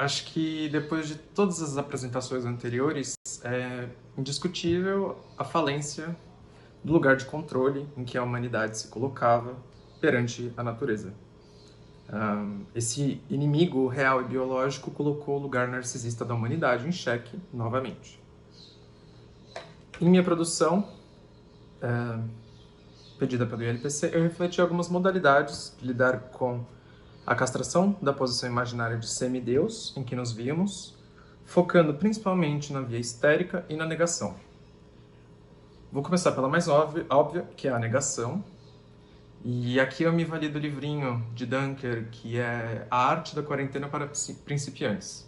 Acho que depois de todas as apresentações anteriores, é indiscutível a falência do lugar de controle em que a humanidade se colocava perante a natureza. Esse inimigo real e biológico colocou o lugar narcisista da humanidade em xeque novamente. Em minha produção, pedida pelo ILPC, eu refleti algumas modalidades de lidar com a castração da posição imaginária de semideus em que nos víamos, focando principalmente na via histérica e na negação. Vou começar pela mais óbvia, que é a negação. E aqui eu me vali do livrinho de Dunker, que é A Arte da Quarentena para Principiantes.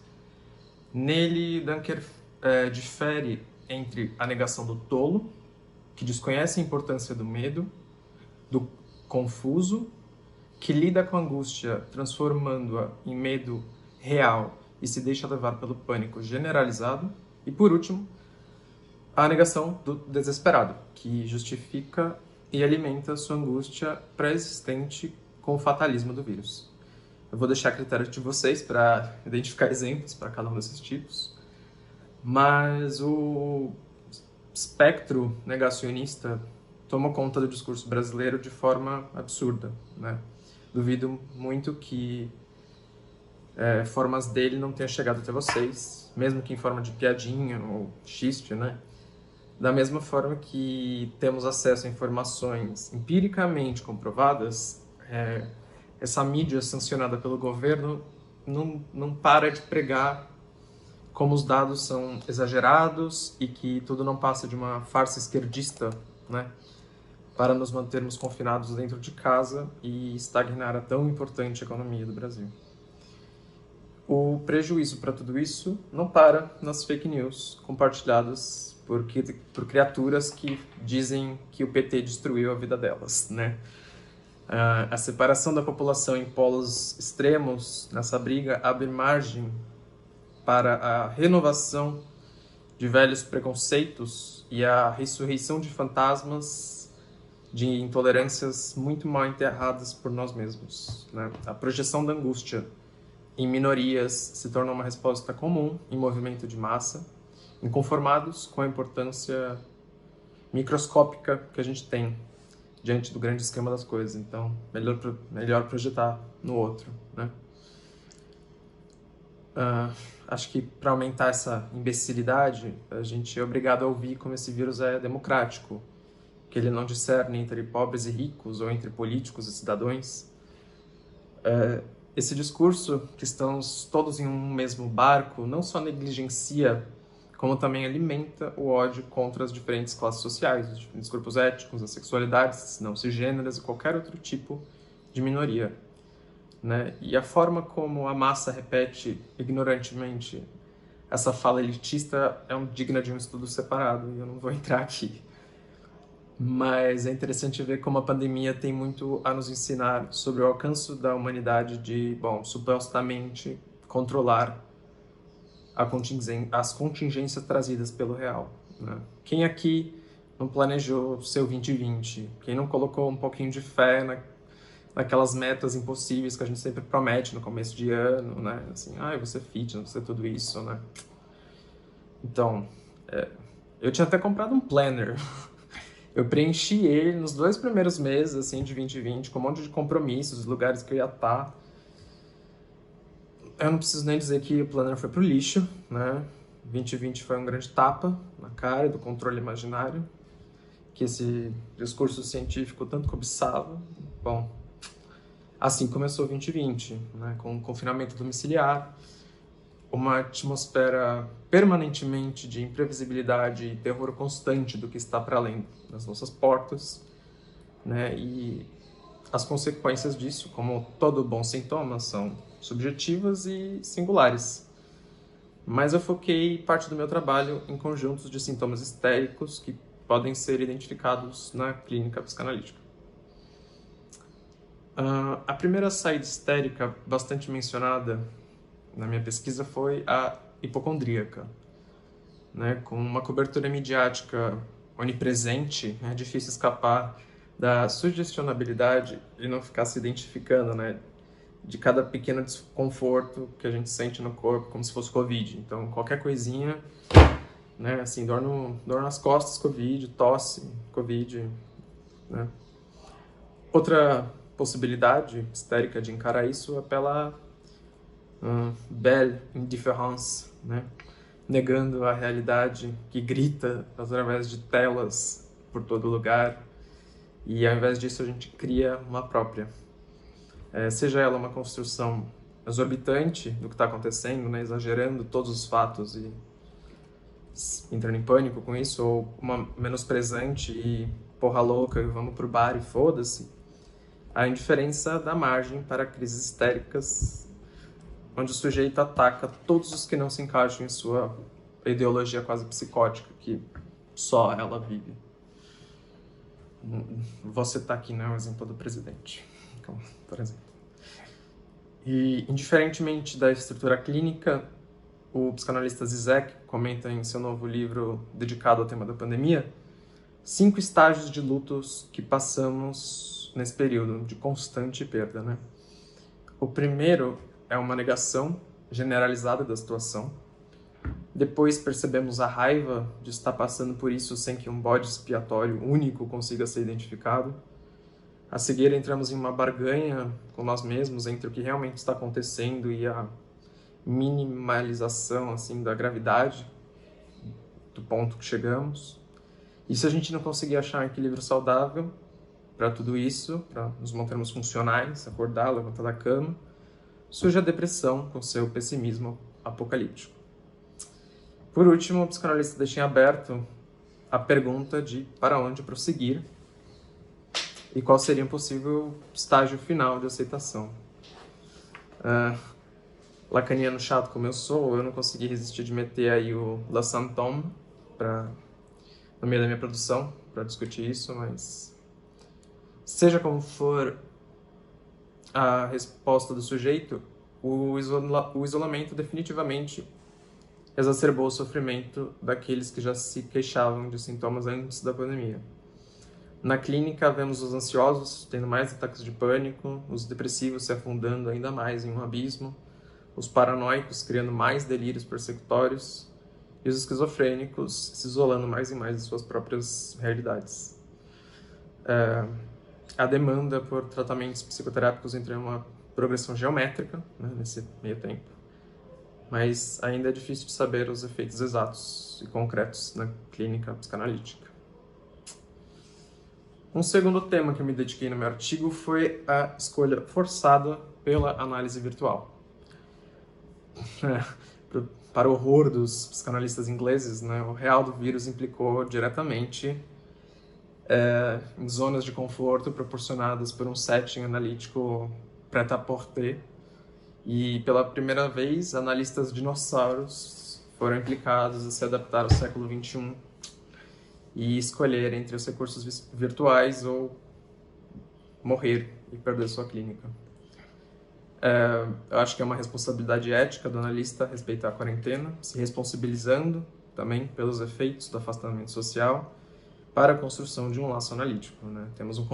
Nele, Dunker difere entre a negação do tolo, que desconhece a importância do medo, do confuso, que lida com a angústia transformando-a em medo real e se deixa levar pelo pânico generalizado, e por último, a negação do desesperado, que justifica e alimenta sua angústia pré-existente com o fatalismo do vírus. Eu vou deixar a critério de vocês para identificar exemplos para cada um desses tipos, mas o espectro negacionista toma conta do discurso brasileiro de forma absurda, né? Duvido muito que formas dele não tenham chegado até vocês, mesmo que em forma de piadinha ou xiste, né? Da mesma forma que temos acesso a informações empiricamente comprovadas, essa mídia sancionada pelo governo não para de pregar como os dados são exagerados e que tudo não passa de uma farsa esquerdista, né? Para nos mantermos confinados dentro de casa e estagnar a tão importante economia do Brasil. O prejuízo para tudo isso não para nas fake news compartilhadas por criaturas que dizem que o PT destruiu a vida delas, né? A separação da população em polos extremos nessa briga abre margem para a renovação de velhos preconceitos e a ressurreição de fantasmas de intolerâncias muito mal enterradas por nós mesmos, né? A projeção da angústia em minorias se torna uma resposta comum em movimento de massa, inconformados com a importância microscópica que a gente tem diante do grande esquema das coisas. Então, melhor projetar no outro, né? Acho que para aumentar essa imbecilidade, a gente é obrigado a ouvir como esse vírus é democrático, que ele não discerne entre pobres e ricos ou entre políticos e cidadãos. Esse discurso, que estamos todos em um mesmo barco, não só negligencia, como também alimenta o ódio contra as diferentes classes sociais, os diferentes grupos étnicos, as sexualidades, não cisgêneras e qualquer outro tipo de minoria, né? E a forma como a massa repete ignorantemente essa fala elitista é digna de um estudo separado, e eu não vou entrar aqui. Mas é interessante ver como a pandemia tem muito a nos ensinar sobre o alcance da humanidade de, supostamente controlar as contingências trazidas pelo real, né? Quem aqui não planejou seu 2020? Quem não colocou um pouquinho de fé naquelas metas impossíveis que a gente sempre promete no começo de ano, né? Assim, eu vou ser fitness, vou ser tudo isso, né? Então, eu tinha até comprado um planner. Eu preenchi ele nos 2 primeiros meses, assim, de 2020, com um monte de compromissos, lugares que eu ia estar. Eu não preciso nem dizer que o planner foi pro lixo, né? 2020 foi um grande tapa na cara do controle imaginário, que esse discurso científico tanto cobiçava. Bom, assim começou 2020, né? Com o confinamento domiciliar, uma atmosfera permanentemente de imprevisibilidade e terror constante do que está para além das nossas portas, né? E as consequências disso, como todo bom sintoma, são subjetivas e singulares. Mas eu foquei parte do meu trabalho em conjuntos de sintomas histéricos que podem ser identificados na clínica psicanalítica. A primeira saída histérica bastante mencionada na minha pesquisa foi a hipocondríaca, né? Com uma cobertura midiática onipresente, é difícil escapar da sugestionabilidade e não ficar se identificando, né? de cada pequeno desconforto que a gente sente no corpo, como se fosse Covid. Então, qualquer coisinha, né, assim, dor nas costas, Covid, tosse, Covid, né. Outra possibilidade histérica de encarar isso é pela belle indifférence, né, negando a realidade que grita através de telas por todo lugar, e ao invés disso a gente cria uma própria. Seja ela uma construção exorbitante do que está acontecendo, né, exagerando todos os fatos e entrando em pânico com isso, ou uma menosprezante e porra louca, vamos pro bar e foda-se, a indiferença dá margem para crises histéricas, onde o sujeito ataca todos os que não se encaixam em sua ideologia quase psicótica, que só ela vive. Você tá aqui, né, o exemplo do presidente, então, por exemplo. E, indiferentemente da estrutura clínica, o psicanalista Zizek comenta em seu novo livro dedicado ao tema da pandemia 5 estágios de lutos que passamos nesse período de constante perda, né? O primeiro é uma negação generalizada da situação. Depois percebemos a raiva de estar passando por isso sem que um bode expiatório único consiga ser identificado. A seguir, entramos em uma barganha com nós mesmos entre o que realmente está acontecendo e a minimalização assim, da gravidade do ponto que chegamos. E se a gente não conseguir achar um equilíbrio saudável para tudo isso, para nos mantermos funcionais, acordar, levantar da cama, surge a depressão com seu pessimismo apocalíptico. Por último, o psicanalista deixa em aberto a pergunta de para onde prosseguir e qual seria um possível estágio final de aceitação. Lacaniano chato como eu sou, eu não consegui resistir de meter aí o La Saint-Homme no meio da minha produção para discutir isso, mas seja como for a resposta do sujeito, o isolamento definitivamente exacerbou o sofrimento daqueles que já se queixavam de sintomas antes da pandemia. Na clínica, vemos os ansiosos tendo mais ataques de pânico, os depressivos se afundando ainda mais em um abismo, os paranoicos criando mais delírios persecutórios e os esquizofrênicos se isolando mais e mais de suas próprias realidades. A demanda por tratamentos psicoterápicos entra em uma progressão geométrica, né, nesse meio tempo, mas ainda é difícil de saber os efeitos exatos e concretos na clínica psicanalítica. Um segundo tema que eu me dediquei no meu artigo foi a escolha forçada pela análise virtual. Para o horror dos psicanalistas ingleses, né, o real do vírus implicou diretamente em zonas de conforto proporcionadas por um setting analítico prêt-à-porter, e pela primeira vez analistas dinossauros foram implicados a se adaptar ao século XXI e escolher entre os recursos virtuais ou morrer e perder sua clínica. Eu acho que é uma responsabilidade ética do analista respeitar a quarentena, se responsabilizando também pelos efeitos do afastamento social para a construção de um laço analítico, né? Temos um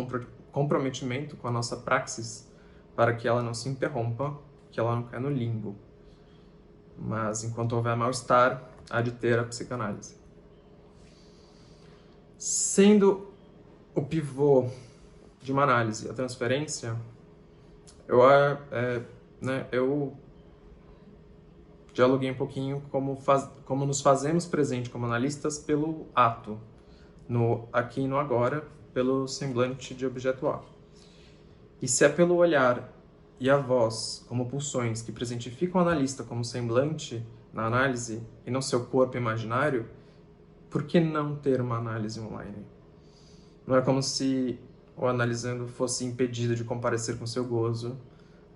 comprometimento com a nossa praxis para que ela não se interrompa, que ela não caia no limbo. Mas enquanto houver mal-estar, há de ter a psicanálise. Sendo o pivô de uma análise a transferência, eu dialoguei um pouquinho como nos fazemos presente como analistas pelo ato, no aqui e no agora, pelo semblante de objeto A. E se é pelo olhar e a voz como pulsões que presentificam o analista como semblante na análise e não seu corpo imaginário, por que não ter uma análise online? Não é como se o analisando fosse impedido de comparecer com seu gozo,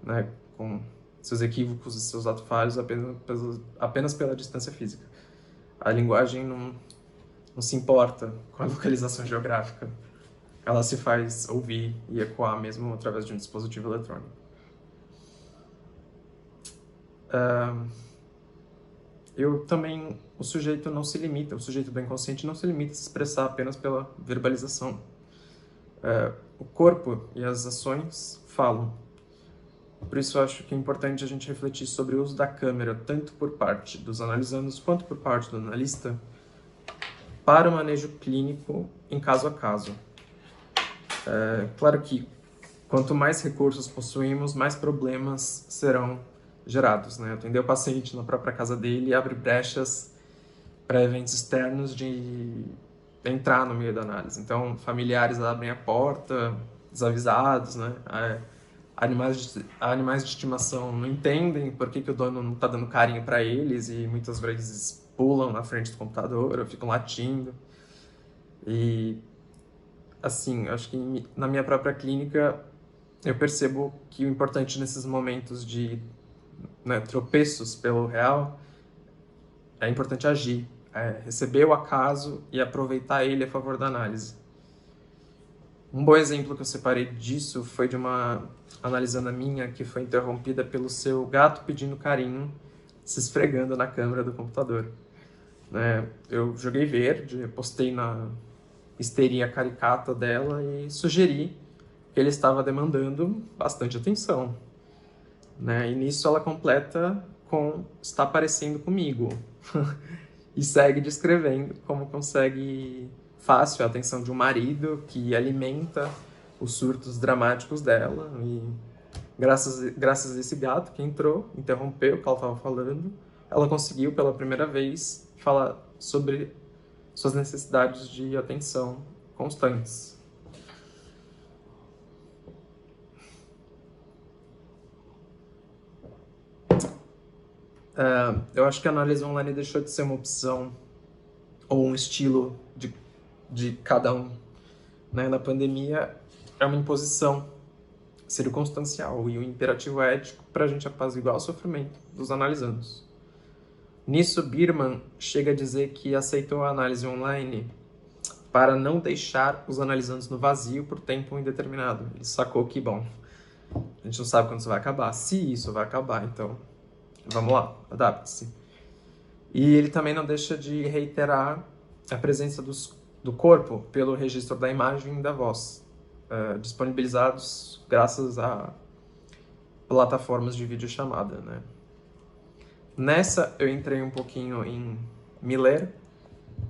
né, com seus equívocos e seus atos falhos apenas pela distância física. A linguagem não se importa com a localização geográfica. Ela se faz ouvir e ecoar mesmo através de um dispositivo eletrônico. O sujeito não se limita, o sujeito do inconsciente não se limita a se expressar apenas pela verbalização. O corpo e as ações falam. Por isso, eu acho que é importante a gente refletir sobre o uso da câmera, tanto por parte dos analisandos quanto por parte do analista, para o manejo clínico em caso a caso. Claro que quanto mais recursos possuímos, mais problemas serão gerados, né? Atender o paciente na própria casa dele abre brechas para eventos externos de entrar no meio da análise. Então, familiares abrem a porta, desavisados, né? Animais de estimação não entendem por que o dono não está dando carinho para eles e muitas vezes pulam na frente do computador ou ficam latindo. E, assim, acho que na minha própria clínica eu percebo que o importante nesses momentos de, né, tropeços pelo real é importante agir, receber o acaso e aproveitar ele a favor da análise. Um bom exemplo que eu separei disso foi de uma analisanda minha que foi interrompida pelo seu gato pedindo carinho, se esfregando na câmera do computador. Eu joguei verde, postei na histeria caricata dela e sugeri que ele estava demandando bastante atenção. E nisso ela completa com "está parecendo comigo" e segue descrevendo como consegue fácil a atenção de um marido que alimenta os surtos dramáticos dela. E graças a esse gato que entrou, interrompeu o que ela estava falando, ela conseguiu pela primeira vez falar sobre suas necessidades de atenção constantes. Eu acho que a análise online deixou de ser uma opção ou um estilo de cada um. Na pandemia, é uma imposição circunstancial e um imperativo ético para a gente apaziguar o sofrimento dos analisandos. Nisso, Birman chega a dizer que aceitou a análise online para não deixar os analisandos no vazio por tempo indeterminado. Ele sacou que, bom, a gente não sabe quando isso vai acabar. Se isso vai acabar, então vamos lá, adapte-se. E ele também não deixa de reiterar a presença do corpo pelo registro da imagem e da voz, disponibilizados graças a plataformas de videochamada, né? Nessa, eu entrei um pouquinho em Miller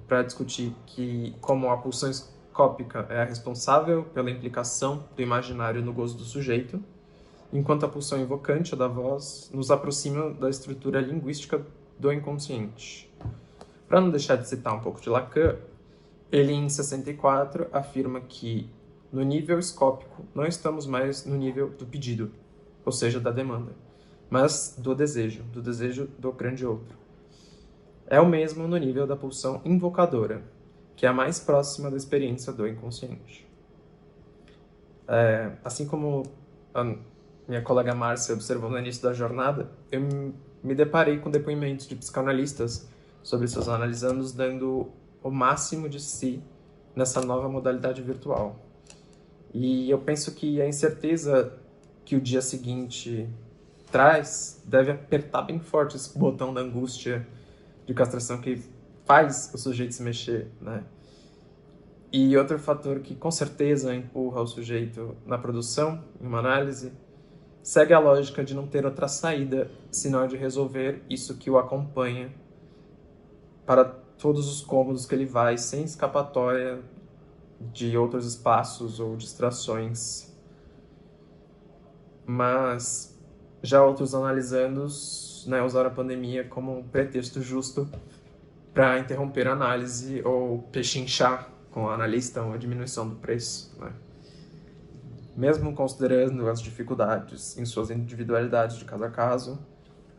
para discutir que como a pulsão escópica é a responsável pela implicação do imaginário no gozo do sujeito, enquanto a pulsão invocante, a da voz, nos aproxima da estrutura linguística do inconsciente. Para não deixar de citar um pouco de Lacan, ele em 64 afirma que no nível escópico não estamos mais no nível do pedido, ou seja, da demanda, mas do desejo do grande outro. É o mesmo no nível da pulsão invocadora, que é a mais próxima da experiência do inconsciente. Assim como a minha colega Márcia observou no início da jornada, eu me deparei com depoimentos de psicanalistas sobre seus analisandos dando o máximo de si nessa nova modalidade virtual. E eu penso que a incerteza que o dia seguinte traz deve apertar bem forte esse botão da angústia de castração que faz o sujeito se mexer, né? E outro fator que com certeza empurra o sujeito na produção, em uma análise, segue a lógica de não ter outra saída senão de resolver isso que o acompanha para todos os cômodos que ele vai, sem escapatória de outros espaços ou distrações. Mas já outros analisandos, usaram a pandemia como um pretexto justo para interromper a análise ou pechinchar com o analista uma diminuição do preço, né? Mesmo considerando as dificuldades em suas individualidades de caso a caso,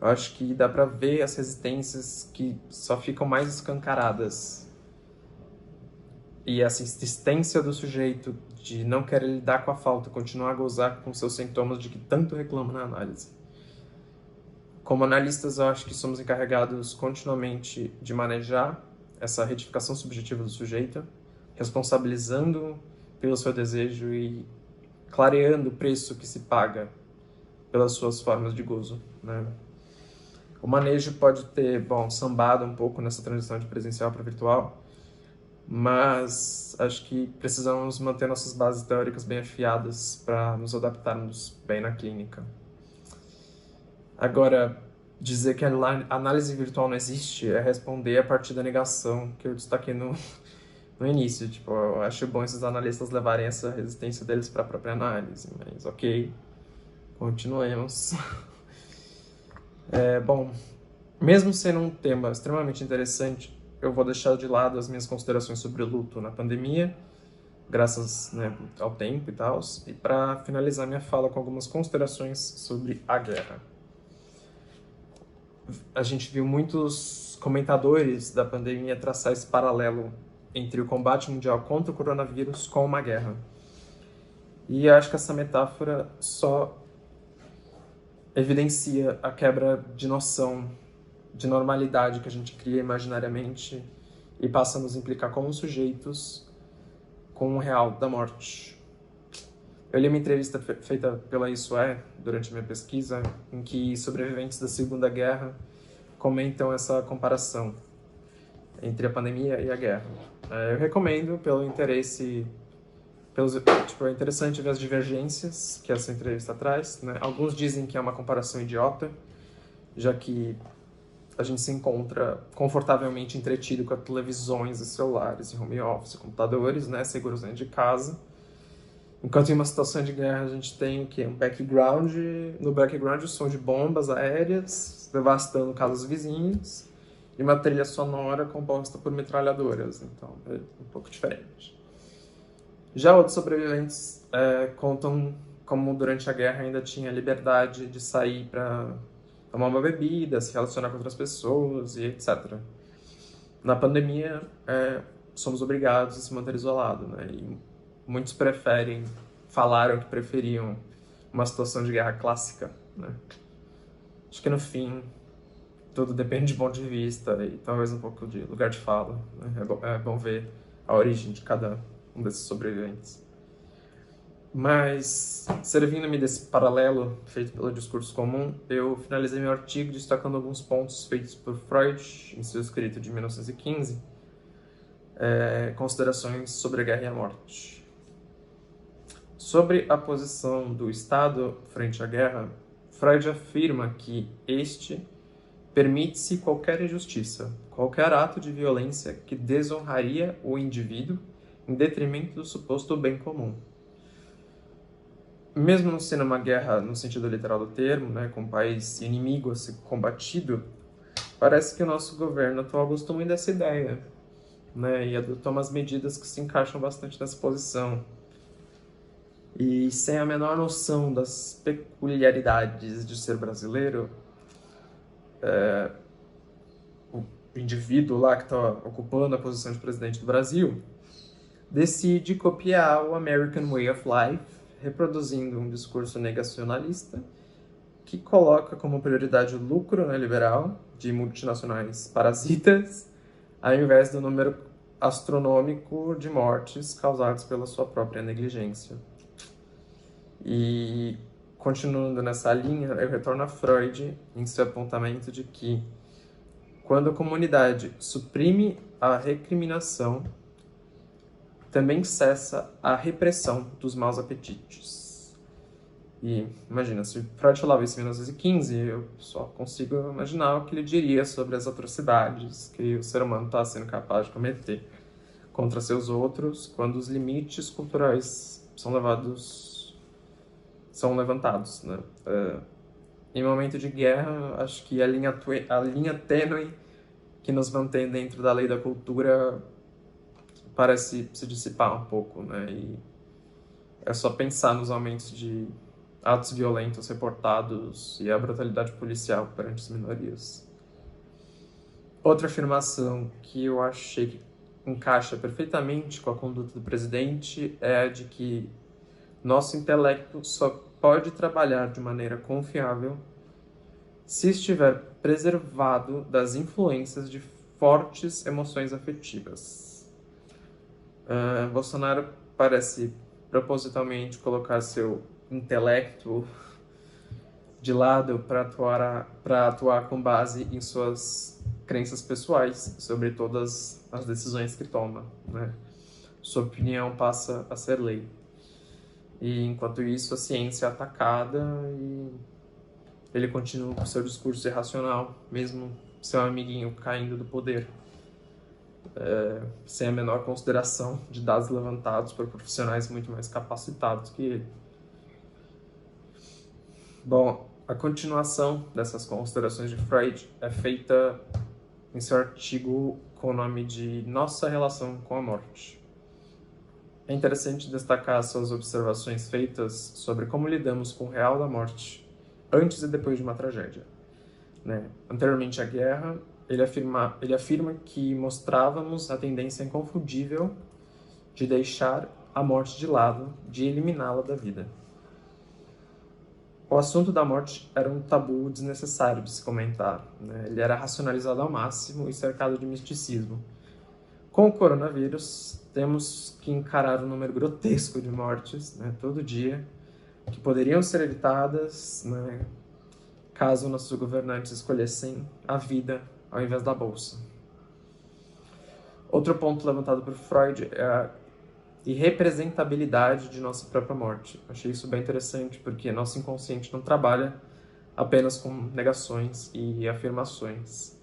eu acho que dá para ver as resistências que só ficam mais escancaradas. E essa insistência do sujeito de não querer lidar com a falta, continuar a gozar com seus sintomas de que tanto reclama na análise. Como analistas, eu acho que somos encarregados continuamente de manejar essa retificação subjetiva do sujeito, responsabilizando pelo seu desejo e clareando o preço que se paga pelas suas formas de gozo, né? O manejo pode ter, sambado um pouco nessa transição de presencial para virtual, mas acho que precisamos manter nossas bases teóricas bem afiadas para nos adaptarmos bem na clínica. Agora, dizer que a análise virtual não existe é responder a partir da negação que eu destaquei no início. Tipo, eu acho bom esses analistas levarem essa resistência deles para a própria análise, mas ok, continuemos. Bom, mesmo sendo um tema extremamente interessante, eu vou deixar de lado as minhas considerações sobre o luto na pandemia, graças, né, ao tempo e tal, e para finalizar minha fala com algumas considerações sobre a guerra. A gente viu muitos comentadores da pandemia traçar esse paralelo entre o combate mundial contra o coronavírus com uma guerra. E eu acho que essa metáfora só evidencia a quebra de noção, de normalidade que a gente cria imaginariamente e passa a nos implicar como sujeitos com o real da morte. Eu li uma entrevista feita pela Isso É, durante a minha pesquisa, em que sobreviventes da Segunda Guerra comentam essa comparação entre a pandemia e a guerra. Eu recomendo pelo interesse, é interessante ver as divergências que essa entrevista traz, né? Alguns dizem que é uma comparação idiota, já que a gente se encontra confortavelmente entretido com as televisões e celulares, e home office, computadores, né, seguros dentro de casa. Enquanto em uma situação de guerra a gente tem o quê? No background o som de bombas aéreas devastando casas vizinhas e uma trilha sonora composta por metralhadoras, então é um pouco diferente. Já outros sobreviventes contam como durante a guerra ainda tinha liberdade de sair para tomar uma bebida, se relacionar com outras pessoas e etc. Na pandemia, somos obrigados a se manter isolado, né? E muitos falaram que preferiam uma situação de guerra clássica, né? Acho que no fim, tudo depende de ponto de vista e talvez um pouco de lugar de fala, né? É bom ver a origem de cada um desses sobreviventes. Mas, servindo-me desse paralelo feito pelo discurso comum, eu finalizei meu artigo destacando alguns pontos feitos por Freud em seu escrito de 1915, considerações sobre a guerra e a morte. Sobre a posição do Estado frente à guerra, Freud afirma que este permite-se qualquer injustiça, qualquer ato de violência que desonraria o indivíduo em detrimento do suposto bem comum. Mesmo não sendo uma guerra no sentido literal do termo, né, com um país inimigo a ser combatido, parece que o nosso governo atual gostou muito dessa ideia, né, e adotou umas medidas que se encaixam bastante nessa posição. E sem a menor noção das peculiaridades de ser brasileiro, o indivíduo lá que está ocupando a posição de presidente do Brasil decide copiar o American Way of Life, reproduzindo um discurso negacionalista que coloca como prioridade o lucro neoliberal de multinacionais parasitas, ao invés do número astronômico de mortes causadas pela sua própria negligência. E, continuando nessa linha, eu retorno a Freud em seu apontamento de que, quando a comunidade suprime a recriminação, também cessa a repressão dos maus apetites. E imagina, se Freud falava isso em 1915, eu só consigo imaginar o que ele diria sobre as atrocidades que o ser humano está sendo capaz de cometer contra seus outros quando os limites culturais são levantados, né? Em momento de guerra, acho que a linha tênue que nos mantém dentro da lei da cultura parece se dissipar um pouco, né? E é só pensar nos aumentos de atos violentos reportados e a brutalidade policial perante as minorias. Outra afirmação que eu achei que encaixa perfeitamente com a conduta do presidente é a de que nosso intelecto só pode trabalhar de maneira confiável se estiver preservado das influências de fortes emoções afetivas. Bolsonaro parece propositalmente colocar seu intelecto de lado para atuar com base em suas crenças pessoais sobre todas as decisões que toma, né? Sua opinião passa a ser lei. E enquanto isso, a ciência é atacada e ele continua com seu discurso irracional, mesmo seu amiguinho caindo do poder, sem a menor consideração de dados levantados por profissionais muito mais capacitados que ele. Bom, a continuação dessas considerações de Freud é feita em seu artigo com o nome de Nossa Relação com a Morte. É interessante destacar suas observações feitas sobre como lidamos com o real da morte antes e depois de uma tragédia. Anteriormente à guerra, ele afirma que mostrávamos a tendência inconfundível de deixar a morte de lado, de eliminá-la da vida. O assunto da morte era um tabu desnecessário de se comentar. Ele era racionalizado ao máximo e cercado de misticismo. Com o coronavírus, temos que encarar um número grotesco de mortes, todo dia, que poderiam ser evitadas, caso nossos governantes escolhessem a vida ao invés da bolsa. Outro ponto levantado por Freud é a irrepresentabilidade de nossa própria morte. Achei isso bem interessante, porque nosso inconsciente não trabalha apenas com negações e afirmações.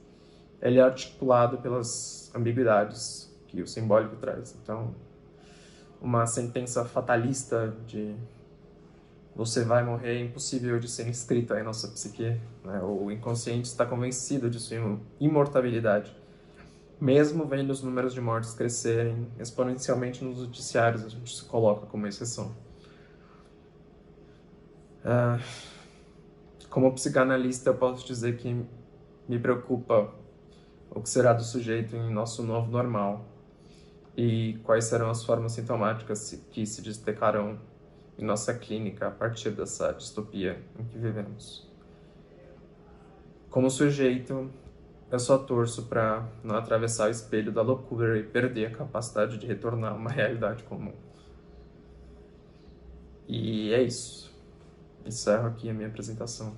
Ele é articulado pelas ambiguidades que o simbólico traz. Então, uma sentença fatalista de você vai morrer é impossível de ser inscrita em nossa psique. O inconsciente está convencido de sua imortalidade. Mesmo vendo os números de mortes crescerem exponencialmente nos noticiários, a gente se coloca como exceção. Como psicanalista, eu posso dizer que me preocupa o que será do sujeito em nosso novo normal e quais serão as formas sintomáticas que se destacarão em nossa clínica a partir dessa distopia em que vivemos. Como sujeito, eu só torço para não atravessar o espelho da loucura e perder a capacidade de retornar a uma realidade comum. E é isso. Encerro aqui a minha apresentação.